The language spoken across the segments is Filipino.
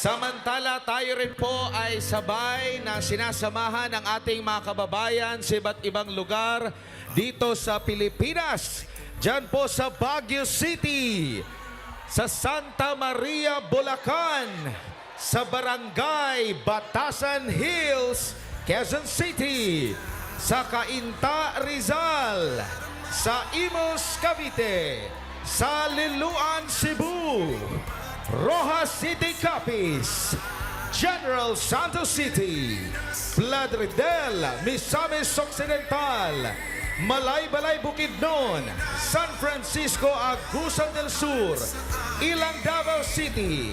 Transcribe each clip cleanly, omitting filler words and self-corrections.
Samantala, tayo rin po ay sabay na sinasamahan ng ating mga kababayan sa iba't ibang lugar dito sa Pilipinas. Diyan po sa Baguio City, sa Santa Maria, Bulacan, sa Barangay Batasan Hills, Quezon City, sa Cainta, Rizal, sa Imus, Cavite, sa Liloan, Cebu, Rojas City, Capiz, General Santos City, Plaridel, Misamis Occidental, Malaybalay, Bukidnon, San Francisco, Agusan del Sur, Ilang, Davao City,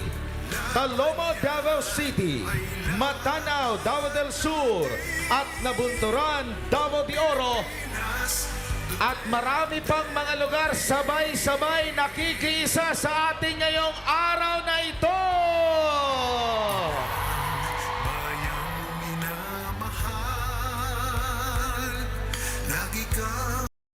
Talomo, Davao City, Matanao, Davao del Sur, at Nabunturan, Davao de Oro, at marami pang mga lugar sabay-sabay nakikiisa sa ating ngayong araw na ito. Bayang minamahal, lagi ka